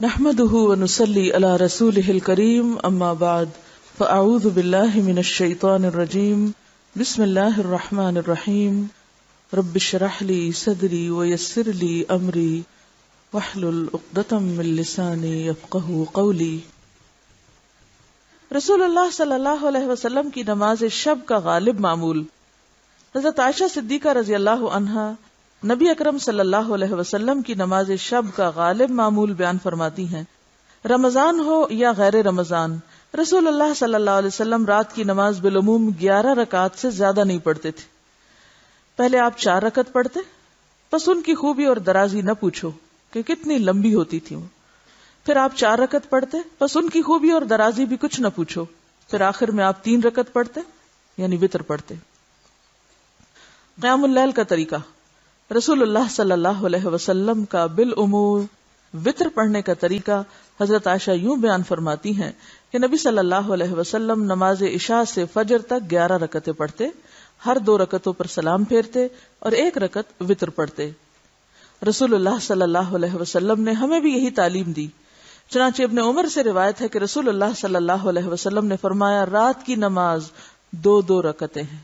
نحمده ونصلي على رسوله الكريم اما بعد فاعوذ بالله من الشيطان الرجيم بسم الله الرحمن الرحيم رب اشرح لي صدري ويسر لي امري واحلل عقدة من لساني يفقهوا قولي۔ رسول اللہ صلی اللہ علیہ وسلم کی نماز شب کا غالب معمول۔ حضرت عائشہ صدیقہ رضی اللہ عنہا نبی اکرم صلی اللہ علیہ وسلم کی نماز شب کا غالب معمول بیان فرماتی ہیں، رمضان ہو یا غیر رمضان، رسول اللہ صلی اللہ علیہ وسلم رات کی نماز بالعموم 11 رکعات سے زیادہ نہیں پڑھتے تھے۔ پہلے آپ 4 رکعت پڑھتے، بس ان کی خوبی اور درازی نہ پوچھو کہ کتنی لمبی ہوتی تھی وہ۔ پھر آپ 4 رکعت پڑھتے، بس ان کی خوبی اور درازی بھی کچھ نہ پوچھو۔ پھر آخر میں آپ 3 رکعت پڑھتے یعنی وتر پڑھتے۔ قیام اللیل کا طریقہ، رسول اللہ صلی اللہ علیہ وسلم کا بالعموم وتر پڑھنے کا طریقہ حضرت عائشہ یوں بیان فرماتی ہیں کہ نبی صلی اللہ علیہ وسلم نماز عشاء سے فجر تک 11 رکعتیں پڑھتے، ہر 2 رکعتوں پر سلام پھیرتے اور 1 رکعت وتر پڑھتے۔ رسول اللہ صلی اللہ علیہ وسلم نے ہمیں بھی یہی تعلیم دی۔ چنانچہ ابن عمر سے روایت ہے کہ رسول اللہ صلی اللہ علیہ وسلم نے فرمایا، رات کی نماز 2 رکعتیں ہیں،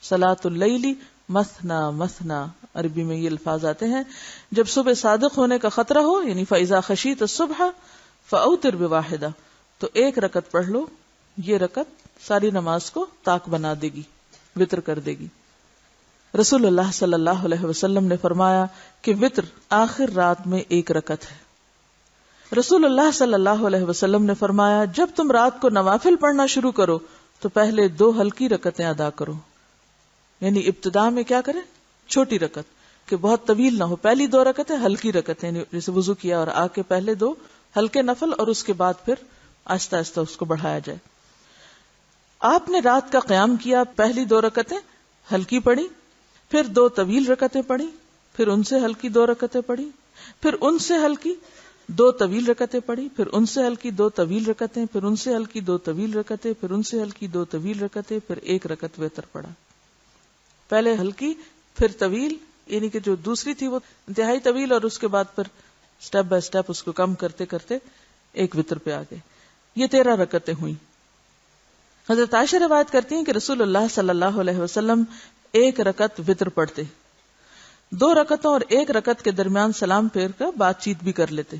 صلاۃ اللیل مثنا مثنا، عربی میں یہ الفاظ آتے ہیں جب صبح صادق ہونے کا خطرہ ہو، یعنی فَإِذَا خَشِيتَ الصُّبْحَ فَأَوْتِرْ بِوَاحِدَةٍ، تو 1 رکعت پڑھ لو، یہ رکعت ساری نماز کو طاق بنا دے گی، وتر کر دے گی۔ رسول اللہ صلی اللہ علیہ وسلم نے فرمایا کہ وتر آخر رات میں 1 رکعت ہے۔ رسول اللہ صلی اللہ علیہ وسلم نے فرمایا، جب تم رات کو نوافل پڑھنا شروع کرو تو پہلے 2 ہلکی رکعتیں ادا کرو، یعنی ابتدا میں کیا کریں، چھوٹی رکعت کہ بہت طویل نہ ہو، پہلی 2 رکعتیں ہلکی رکعتیں، یعنی جیسے وضو کیا اور آ کے پہلے 2 ہلکے نفل اور اس کے بعد پھر آہستہ آہستہ اس کو بڑھایا جائے۔ آپ نے رات کا قیام کیا، پہلی 2 رکعتیں ہلکی پڑھی، پھر 2 طویل رکعتیں پڑھی، پھر ان سے ہلکی 2 رکعتیں پڑھی، پھر ان سے ہلکی 2 طویل رکعتیں پڑھی، پھر ان سے ہلکی 2 طویل رکعتیں، پھر ان سے ہلکی 2 طویل رکعتیں، پھر ان سے ہلکی 2 طویل رکعتیں، پھر 1 رکعت وتر پڑھا۔ پہلے ہلکی پھر طویل، یعنی کہ جو دوسری تھی وہ انتہائی طویل، اور اس کے بعد پھر سٹیپ بائی سٹیپ اس کو کم کرتے کرتے 1 وتر پہ آ گئے۔ یہ 13 رکعتیں ہوئیں۔ حضرت عائشہ روایت کرتی ہیں کہ رسول اللہ صلی اللہ علیہ وسلم 1 رکعت وتر پڑھتے، 2 رکعتوں اور 1 رکعت کے درمیان سلام پھیر کر بات چیت بھی کر لیتے،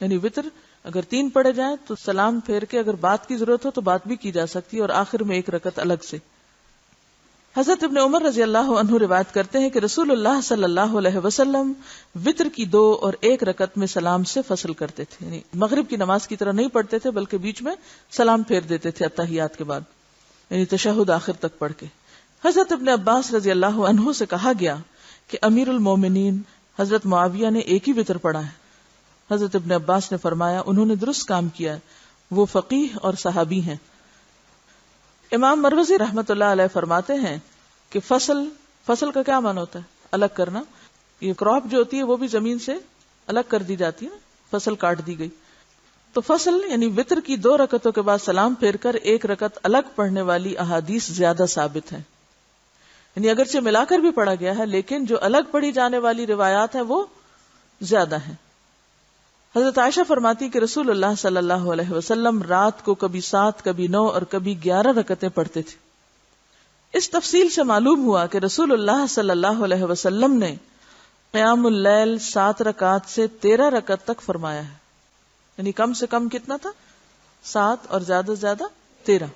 یعنی وتر اگر 3 پڑھے جائیں تو سلام پھیر کے اگر بات کی ضرورت ہو تو بات بھی کی جا سکتی ہے، اور آخر میں 1 رکعت الگ سے۔ حضرت ابن عمر رضی اللہ عنہ روایت کرتے ہیں کہ رسول اللہ صلی اللہ علیہ وسلم وتر کی 2 اور 1 رکعت میں سلام سے فصل کرتے تھے، یعنی مغرب کی نماز کی طرح نہیں پڑھتے تھے بلکہ بیچ میں سلام پھیر دیتے تھے اتحیات کے بعد، یعنی تشہد آخر تک پڑھ کے۔ حضرت ابن عباس رضی اللہ عنہ سے کہا گیا کہ امیر المومنین حضرت معاویہ نے 1 ہی وتر پڑھا ہے۔ حضرت ابن عباس نے فرمایا، انہوں نے درست کام کیا ہے، وہ فقیہ اور صحابی ہیں۔ امام مروزی رحمت اللہ علیہ فرماتے ہیں کہ فصل کا کیا معنی ہوتا ہے؟ الگ کرنا۔ یہ کراپ جو ہوتی ہے وہ بھی زمین سے الگ کر دی جاتی ہے، فصل کاٹ دی گئی۔ تو فصل یعنی وتر کی 2 رکعتوں کے بعد سلام پھیر کر 1 رکعت الگ پڑھنے والی احادیث زیادہ ثابت ہیں، یعنی اگرچہ ملا کر بھی پڑھا گیا ہے لیکن جو الگ پڑھی جانے والی روایات ہیں وہ زیادہ ہیں۔ حضرت عائشہ فرماتی کہ رسول اللہ صلی اللہ علیہ وسلم رات کو کبھی 7 کبھی 9 اور کبھی 11 رکعتیں پڑھتے تھے۔ اس تفصیل سے معلوم ہوا کہ رسول اللہ صلی اللہ علیہ وسلم نے قیام اللیل 7 رکعات سے 13 رکعت تک فرمایا ہے، یعنی کم سے کم کتنا تھا؟ 7 اور زیادہ سے زیادہ 13۔